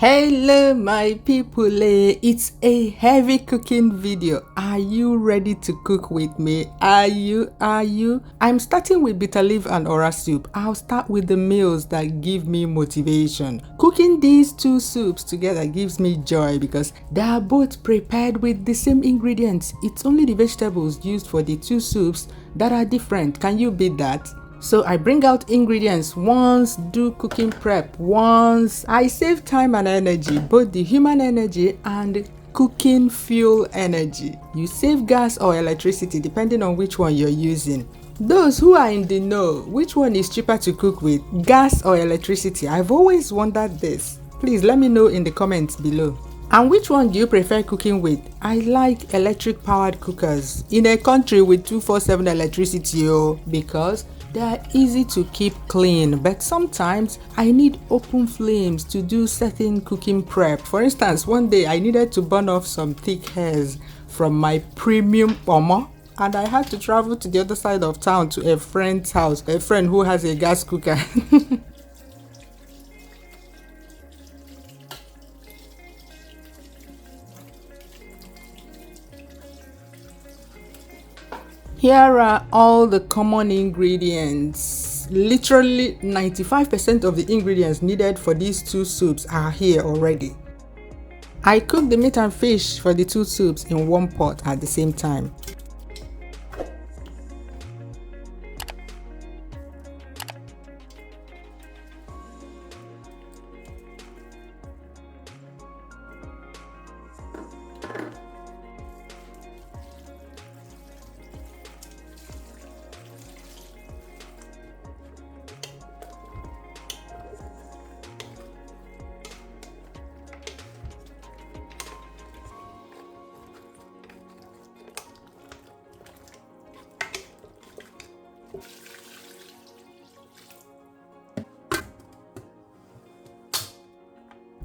Hello my people, it's a heavy cooking video. Are you ready to cook with me? Are you? I'm starting with bitterleaf and ora soup. I'll start with the meals that give me motivation. Cooking these two soups together gives me joy because they are both prepared with the same ingredients. It's only the vegetables used for the two soups that are different. Can you beat that? So I bring out ingredients once, do cooking prep once. I save time and energy, both the human energy and cooking fuel energy. You save gas or electricity depending on which one you're using. Those who are in the know, which one is cheaper to cook with, gas or electricity? I've always wondered this. Please let me know in the comments below. And which one do you prefer cooking with? I like electric powered cookers in a country with 24/7 electricity because they are easy to keep clean, but sometimes I need open flames to do certain cooking prep. For instance, one day I needed to burn off some thick hairs from my premium pomo, and I had to travel to the other side of town to a friend's house, a friend who has a gas cooker. Here are all the common ingredients. Literally 95% of the ingredients needed for these two soups are here already. I cook the meat and fish for the two soups in one pot at the same time.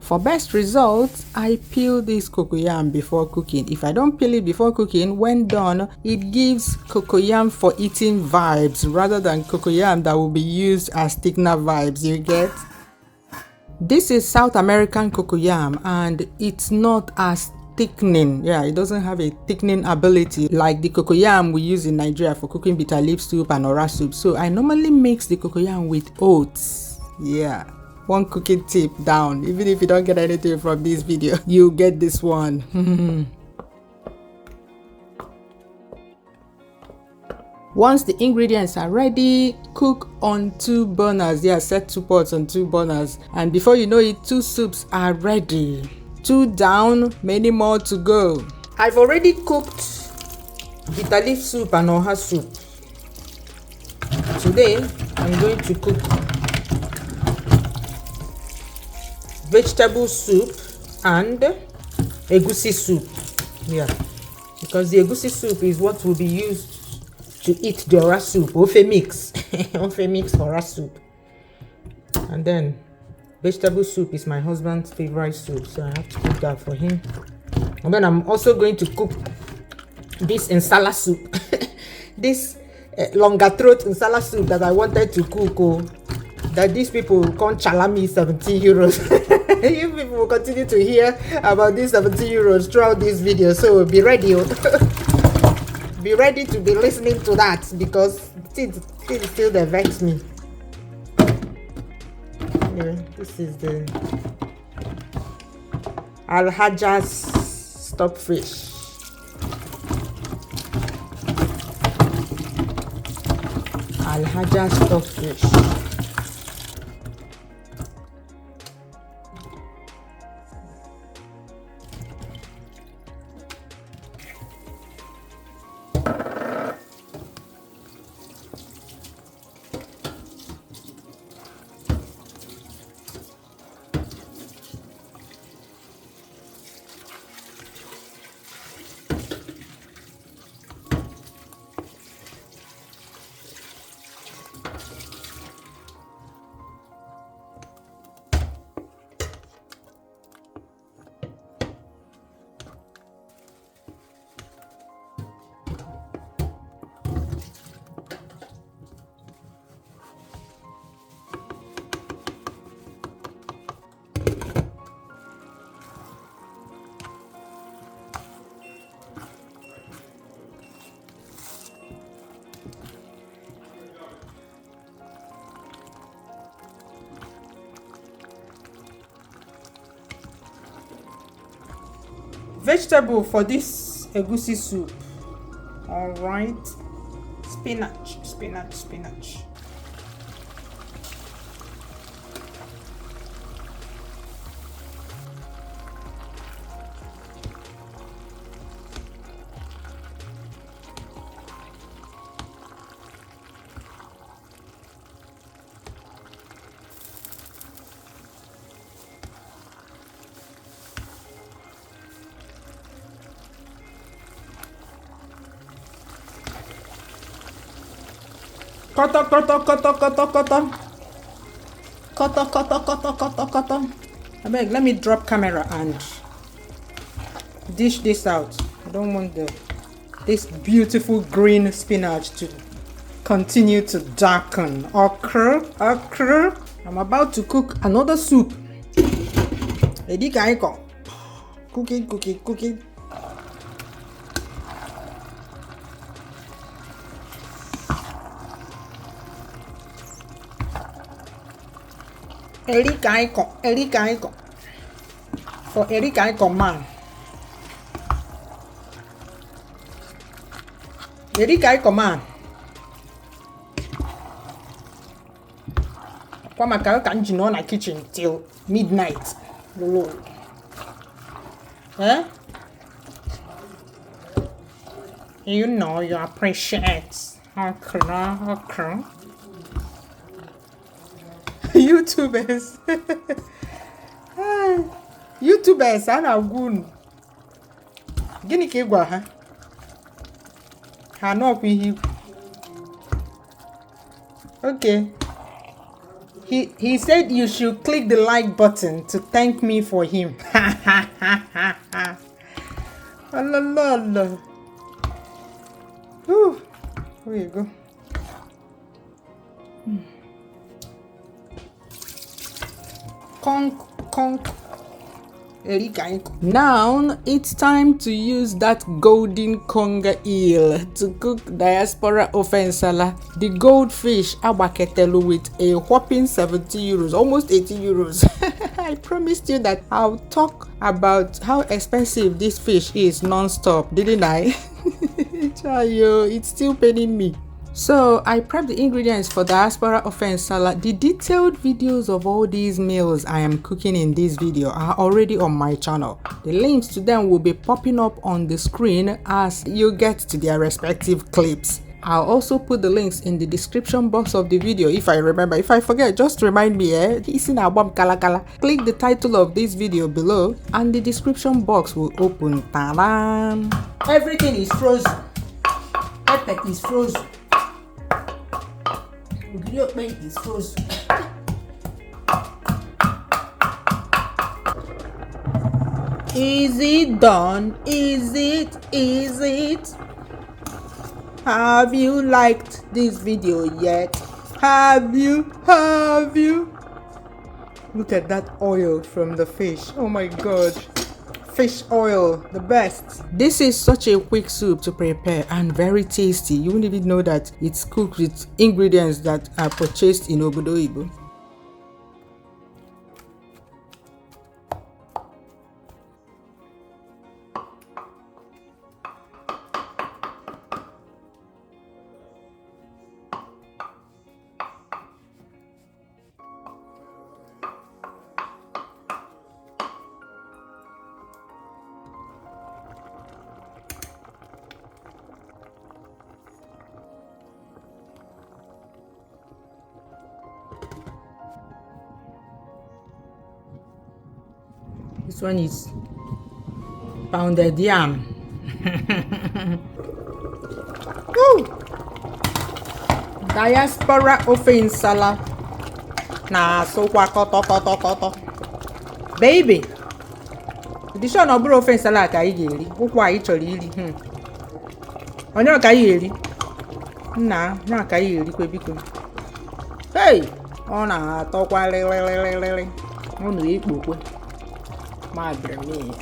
For best results, I peel this cocoyam before cooking. If I don't peel it before cooking, when done, it gives cocoyam for eating vibes rather than cocoyam that will be used as thickener vibes, you get? This is South American cocoyam and it's not as thickening. Yeah, it doesn't have a thickening ability like the cocoyam we use in Nigeria for cooking bitter leaf soup and ora soup. So I normally mix the cocoyam with oats. Yeah. One cooking tip down. Even if you don't get anything from this video, you get this one. Once the ingredients are ready, cook on 2 burners. Yeah, set 2 pots on 2 burners. And before you know it, 2 soups are ready. 2 down, many more to go. I've already cooked bitter leaf soup and oha soup. Today, I'm going to cook vegetable soup and egusi soup. Yeah, because the egusi soup is what will be used to eat the ora soup. Ofe mix. Ofe mix ora soup. And then vegetable soup is my husband's favorite soup, so I have to cook that for him. And then I'm also going to cook this insala soup. This longer throat insala soup that I wanted to cook. That these people can't challenge me 70 euros. You people will continue to hear about these 70 euros throughout this video, so be ready. Be ready to be listening to that because things still they vex me. Yeah, this is the Alhaja's stockfish. Alhaja's stockfish. vegetable for this egusi soup. All right, spinach. Koto. I beg, let me drop camera and dish this out. I don't want this beautiful green spinach to continue to darken. Okra. I'm about to cook another soup. Cooking. Erikaiko. For Erikaiko man. Erikaiko man. Kwamaka can't know na kitchen till midnight. Eh? You know you appreciate. Okay. YouTubers ana gun. Gini ka igwa ha? Ha no kwi. Okay. He said you should click the like button to thank me for him. Allah. Here you go. Conk. Now it's time to use that golden conga eel to cook diaspora ofe nsala. The goldfish abaketelu with a whopping 70 euros, almost 80 euros. I promised you that I'll talk about how expensive this fish is non-stop, didn't I? It's still paining me. So I prepped the ingredients for diaspora ofe nsala. The detailed videos of all these meals I am cooking in this video are already on my channel. The links to them will be popping up on the screen as you get to their respective clips. I'll also put the links in the description box of the video if I remember. If I forget, just remind me. Click the title of this video below and the description box will open. Ta-da! Everything is frozen. Pepper is frozen. Is frozen. Is it done? Is it? Have you liked this video yet? Have you? Look at that oil from the fish. Oh my god. Fish oil, the best. This is such a quick soup to prepare and very tasty. You wouldn't even know that it's cooked with ingredients that are purchased in Obodo Igbo. This one is pounded yam. Diaspora ofe nsala. Na so kwa koto. Baby. This one no bro ofe nsala ka I ga-eri. Ukwa I chọrọ iri. Onye ka I ga-eri? Na ka I ga-eri kwe biko. Hey, ọ na-atọkwa lelelelele. Unu ikpokwe. Madre mia.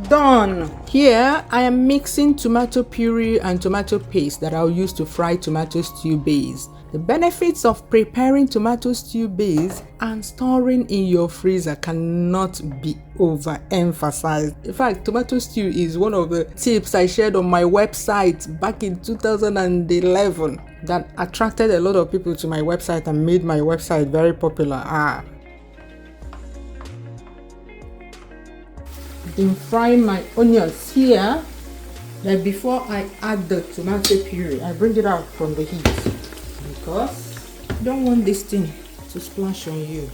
Done. Here I am mixing tomato puree and tomato paste that I'll use to fry tomato stew base. The benefits of preparing tomato stew base and storing in your freezer cannot be overemphasized. In fact, tomato stew is one of the tips I shared on my website back in 2011 that attracted a lot of people to my website and made my website very popular. Been frying my onions here. Then before I add the tomato puree, I bring it out from the heat because you don't want this thing to splash on you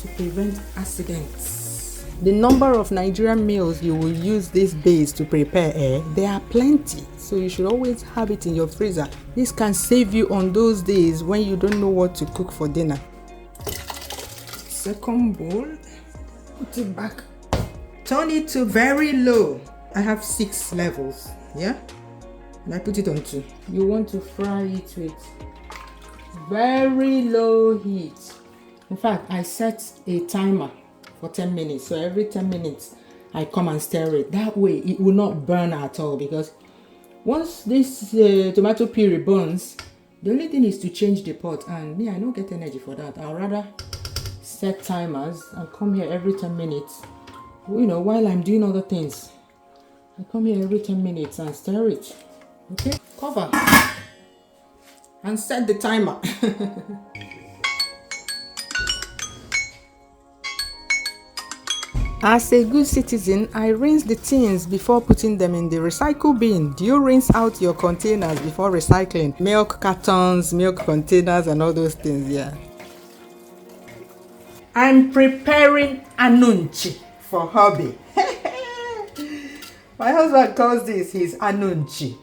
to prevent accidents. The number of Nigerian meals you will use this base to prepare, there are plenty, so you should always have it in your freezer. This can save you on those days when you don't know what to cook for dinner. Second bowl, put it back, turn it to very low. I have 6 levels, yeah, and I put it on 2. You want to fry it with very low heat. In fact, I set a timer for 10 minutes, so every 10 minutes I come and stir it. That way it will not burn at all, because once this tomato puree burns, the only thing is to change the pot, and me, I don't get energy for that. I'll rather set timers and come here every 10 minutes, you know, while I'm doing other things. I come here every 10 minutes and stir it. Okay, cover and set the timer. As a good citizen, I rinse the tins before putting them in the recycle bin. Do you rinse out your containers before recycling? Milk cartons, milk containers, and all those things, yeah. I'm preparing anunchi for hubby. My husband calls this his anunchi.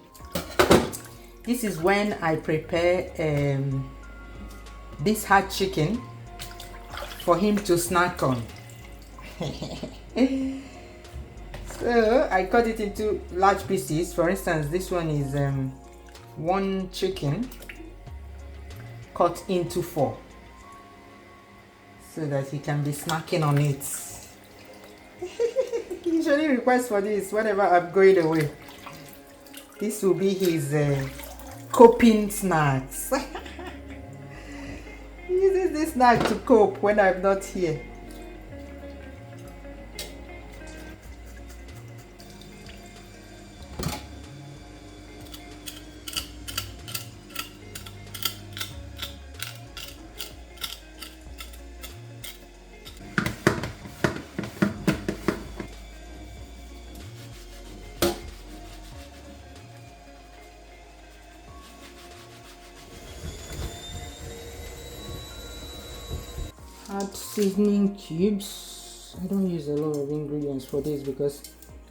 This is when I prepare this hot chicken for him to snack on. So I cut it into large pieces. For instance, this one is 1 chicken cut into 4, so that he can be snacking on it. He usually requests for this whenever I'm going away. This will be his coping snacks. He uses this snack to cope when I'm not here. Add seasoning cubes. I don't use a lot of ingredients for this because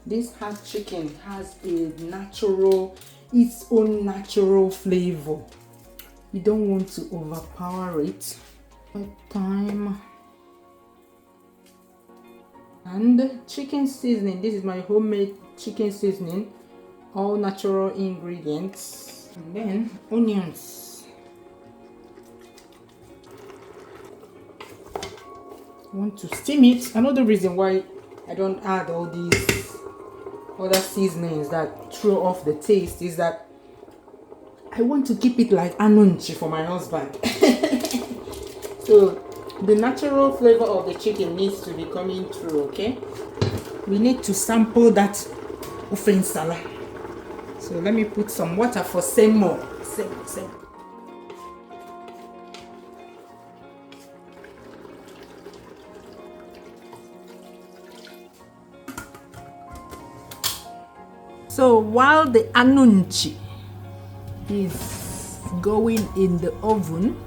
this hot chicken has its own natural flavor. You don't want to overpower it. Thyme and chicken seasoning. This is my homemade chicken seasoning, all natural ingredients. And then onions. Want to steam it. Another reason why I don't add all these other seasonings that throw off the taste is that I want to keep it like anunchi for my husband. So the natural flavor of the chicken needs to be coming through. Okay, we need to sample that ofe nsala. So let me put some water for same. So while the anunchi is going in the oven,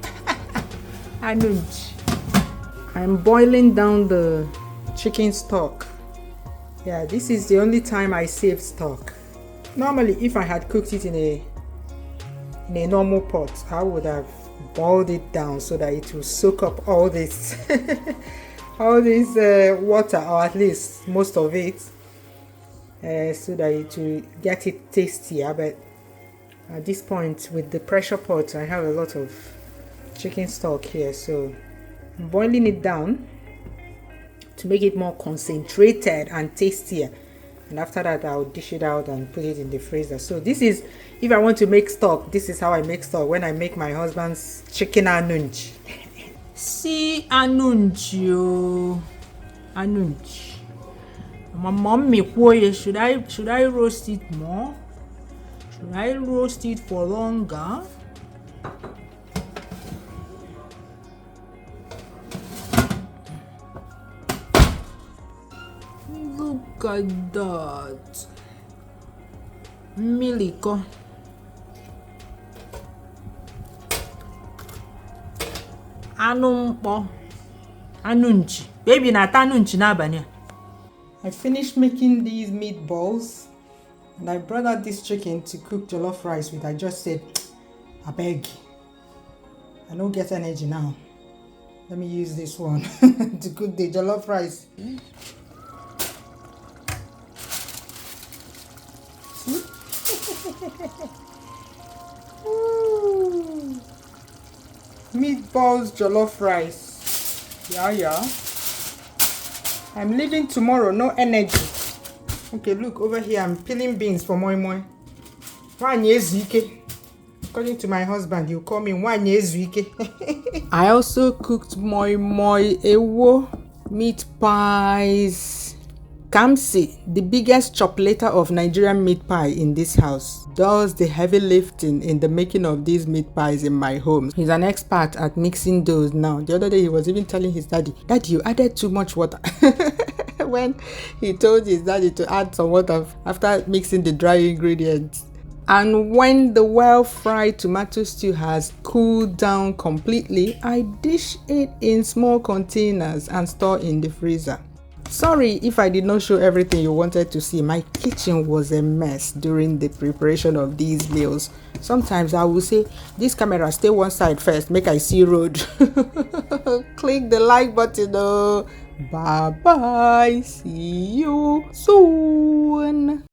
I'm boiling down the chicken stock. Yeah, this is the only time I save stock. Normally, if I had cooked it in a normal pot, I would have boiled it down so that it will soak up all this water, or at least most of it. So that it will get it tastier. But at this point, with the pressure pot, I have a lot of chicken stock here, so I'm boiling it down to make it more concentrated and tastier. and after that I'll dish it out and put it in the freezer. So this is, if I want to make stock, this is how I make stock when I make my husband's chicken anunch. See anunch, yo, anunch. My mom make boy, should I roast it more? Should I roast it for longer? Look at that. Miliko. Anumpo. Anunchi. Baby na tanunchi na banya. I finished making these meatballs and I brought out this chicken to cook jollof rice with. I just said, I beg. I don't get energy now. Let me use this one to cook the jollof rice. Meatballs, jollof rice. Yeah. I'm leaving tomorrow, no energy. Okay, look over here. I'm peeling beans for moi moi. According to my husband, you call me Wanyezwike. I also cooked moi moi, ewo, meat pies. Kamsi, the biggest chocolater of Nigerian meat pie in this house, does the heavy lifting in the making of these meat pies in my home. He's an expert at mixing doughs now. The other day he was even telling his daddy, "Daddy, you added too much water." When he told his daddy to add some water after mixing the dry ingredients. And when the well-fried tomato stew has cooled down completely, I dish it in small containers and store in the freezer. Sorry if I did not show everything you wanted to see. My kitchen was a mess during the preparation of these meals. Sometimes I will say, this camera stay one side first, make I see road. Click the like button. Bye bye. See you soon.